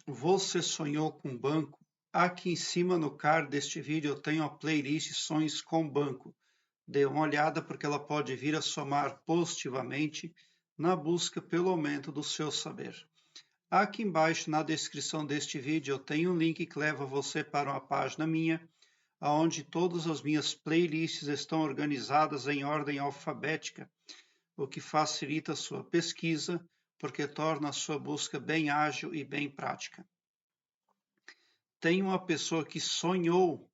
Você sonhou com banco? Aqui em cima no card deste vídeo eu tenho a playlist Sonhos com Banco. Dê uma olhada porque ela pode vir a somar positivamente na busca pelo aumento do seu saber. Aqui embaixo na descrição deste vídeo eu tenho um link que leva você para uma página minha, onde todas as minhas playlists estão organizadas em ordem alfabética, o que facilita a sua pesquisa, porque torna a sua busca bem ágil e bem prática. Tem uma pessoa que sonhou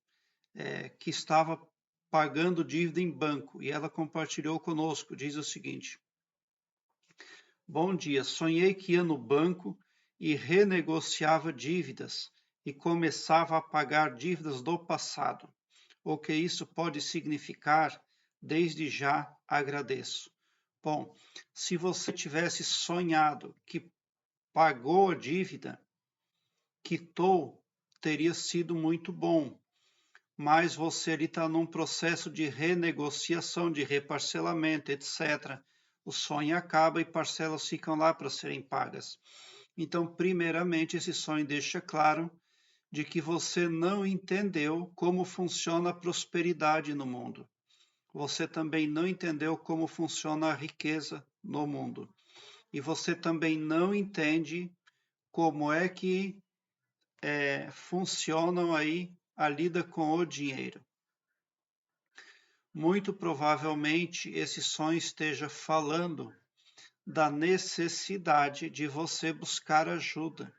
que estava pagando dívida em banco e ela compartilhou conosco. Diz o seguinte: bom dia, sonhei que ia no banco e renegociava dívidas e começava a pagar dívidas do passado. O que isso pode significar? Desde já agradeço. Bom, se você tivesse sonhado que pagou a dívida, quitou, teria sido muito bom, mas você ali está num processo de renegociação, de reparcelamento, etc. O sonho acaba e parcelas ficam lá para serem pagas. Então, primeiramente, esse sonho deixa claro de que você não entendeu como funciona a prosperidade no mundo. Você também não entendeu como funciona a riqueza no mundo. E você também não entende como é que funcionam aí a lida com o dinheiro. Muito provavelmente esse sonho esteja falando da necessidade de você buscar ajuda.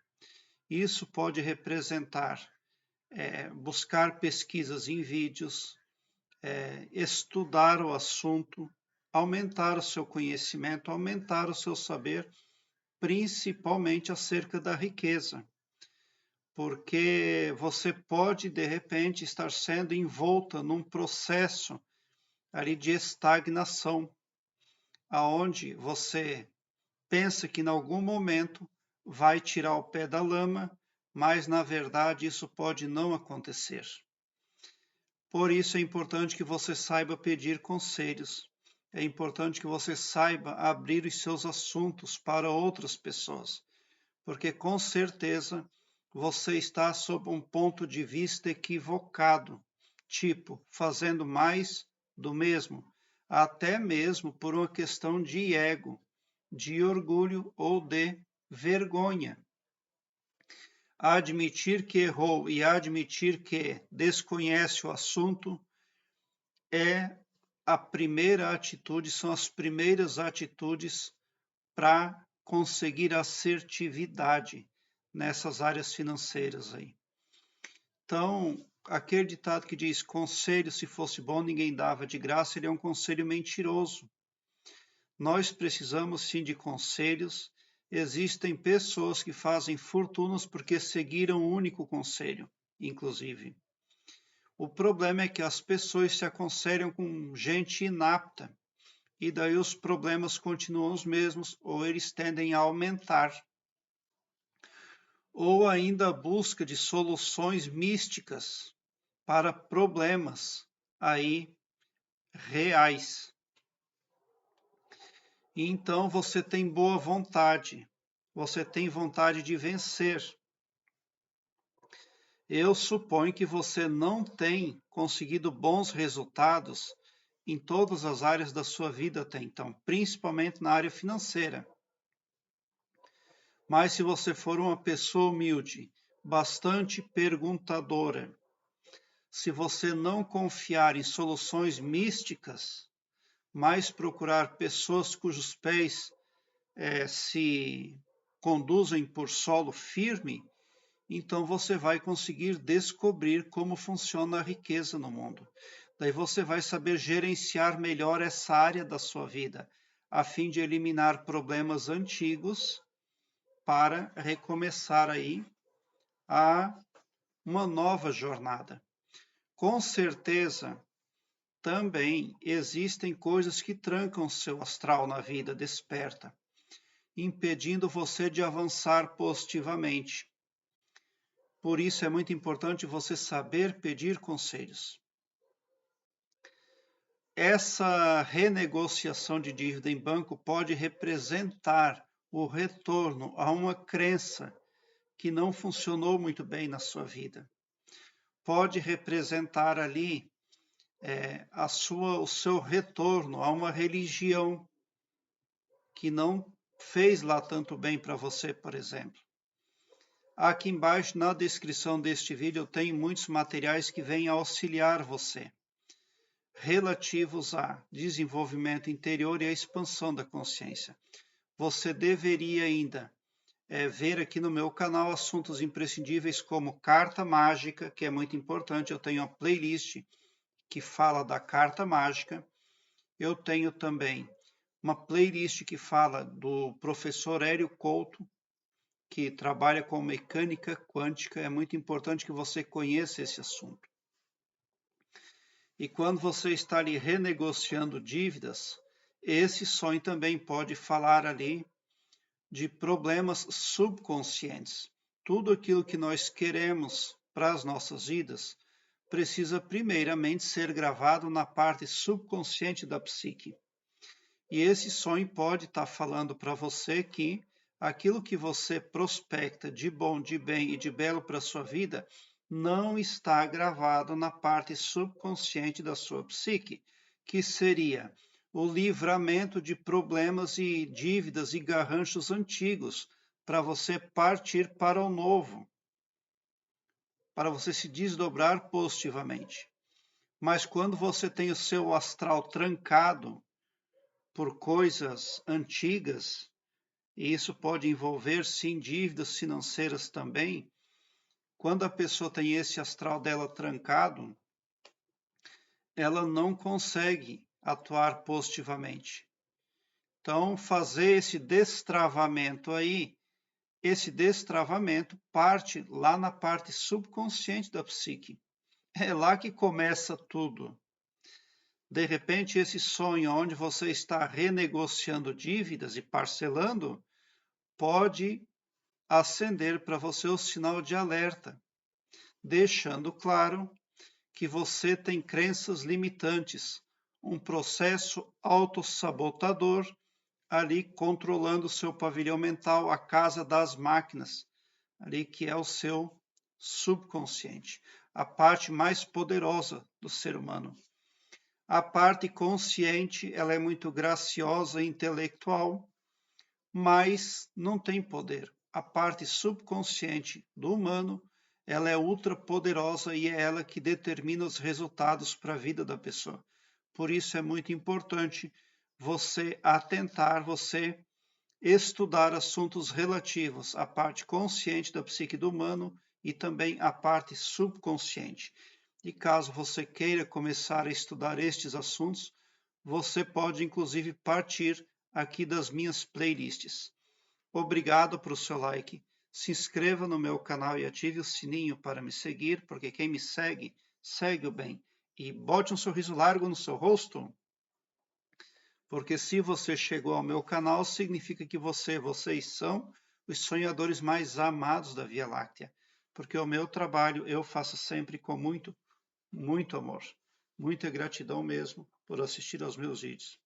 Isso pode representar buscar pesquisas em vídeos, estudar o assunto, aumentar o seu conhecimento, aumentar o seu saber, principalmente acerca da riqueza. Porque você pode, de repente, estar sendo envolta num processo ali de estagnação, aonde você pensa que em algum momento vai tirar o pé da lama, mas na verdade isso pode não acontecer. Por isso é importante que você saiba pedir conselhos. É importante que você saiba abrir os seus assuntos para outras pessoas, porque com certeza você está sob um ponto de vista equivocado, tipo, fazendo mais do mesmo, até mesmo por uma questão de ego, de orgulho ou de vergonha. Admitir que errou e admitir que desconhece o assunto é a primeira atitude, são as primeiras atitudes para conseguir assertividade nessas áreas financeiras aí. Então, aquele ditado que diz conselho se fosse bom ninguém dava de graça, ele é um conselho mentiroso. Nós precisamos sim de conselhos. Existem pessoas que fazem fortunas porque seguiram um único conselho, inclusive. O problema é que as pessoas se aconselham com gente inapta e daí os problemas continuam os mesmos ou eles tendem a aumentar. Ou ainda a busca de soluções místicas para problemas aí reais. E então você tem boa vontade, você tem vontade de vencer. Eu suponho que você não tem conseguido bons resultados em todas as áreas da sua vida até então, principalmente na área financeira. Mas se você for uma pessoa humilde, bastante perguntadora, se você não confiar em soluções místicas, mas procurar pessoas cujos pés se conduzem por solo firme, então você vai conseguir descobrir como funciona a riqueza no mundo. Daí você vai saber gerenciar melhor essa área da sua vida, a fim de eliminar problemas antigos para recomeçar aí uma nova jornada. Com certeza, também existem coisas que trancam seu astral na vida desperta, impedindo você de avançar positivamente. Por isso é muito importante você saber pedir conselhos. Essa renegociação de dívida em banco pode representar o retorno a uma crença que não funcionou muito bem na sua vida. Pode representar ali o seu retorno a uma religião que não fez lá tanto bem para você, por exemplo. Aqui embaixo, na descrição deste vídeo, eu tenho muitos materiais que vêm auxiliar você, relativos a desenvolvimento interior e a expansão da consciência. Você deveria ainda ver aqui no meu canal assuntos imprescindíveis como carta mágica, que é muito importante. Eu tenho uma playlist que fala da carta mágica. Eu tenho também uma playlist que fala do professor Hélio Couto, que trabalha com mecânica quântica. É muito importante que você conheça esse assunto. E quando você está ali renegociando dívidas, esse sonho também pode falar ali de problemas subconscientes. Tudo aquilo que nós queremos para as nossas vidas precisa primeiramente ser gravado na parte subconsciente da psique. E esse sonho pode estar falando para você que aquilo que você prospecta de bom, de bem e de belo para a sua vida não está gravado na parte subconsciente da sua psique, que seria o livramento de problemas e dívidas e garranchos antigos, para você partir para o novo, para você se desdobrar positivamente. Mas quando você tem o seu astral trancado por coisas antigas, e isso pode envolver, sim, dívidas financeiras também, quando a pessoa tem esse astral dela trancado, ela não consegue atuar positivamente. Então, fazer esse destravamento aí, esse destravamento parte lá na parte subconsciente da psique. É lá que começa tudo. De repente, esse sonho onde você está renegociando dívidas e parcelando, pode acender para você o sinal de alerta, deixando claro que você tem crenças limitantes, um processo autossabotador ali controlando o seu pavilhão mental, a casa das máquinas, ali que é o seu subconsciente, a parte mais poderosa do ser humano. A parte consciente, ela é muito graciosa e intelectual, mas não tem poder. A parte subconsciente do humano, ela é ultra poderosa e é ela que determina os resultados para a vida da pessoa. Por isso é muito importante você atentar, você estudar assuntos relativos à parte consciente da psique do humano e também à parte subconsciente. E caso você queira começar a estudar estes assuntos, você pode inclusive partir aqui das minhas playlists. Obrigado por seu like. Se inscreva no meu canal e ative o sininho para me seguir, porque quem me segue, segue o bem. E bote um sorriso largo no seu rosto, porque se você chegou ao meu canal, significa que vocês são os sonhadores mais amados da Via Láctea, porque o meu trabalho eu faço sempre com muito amor. Muita gratidão mesmo por assistir aos meus vídeos.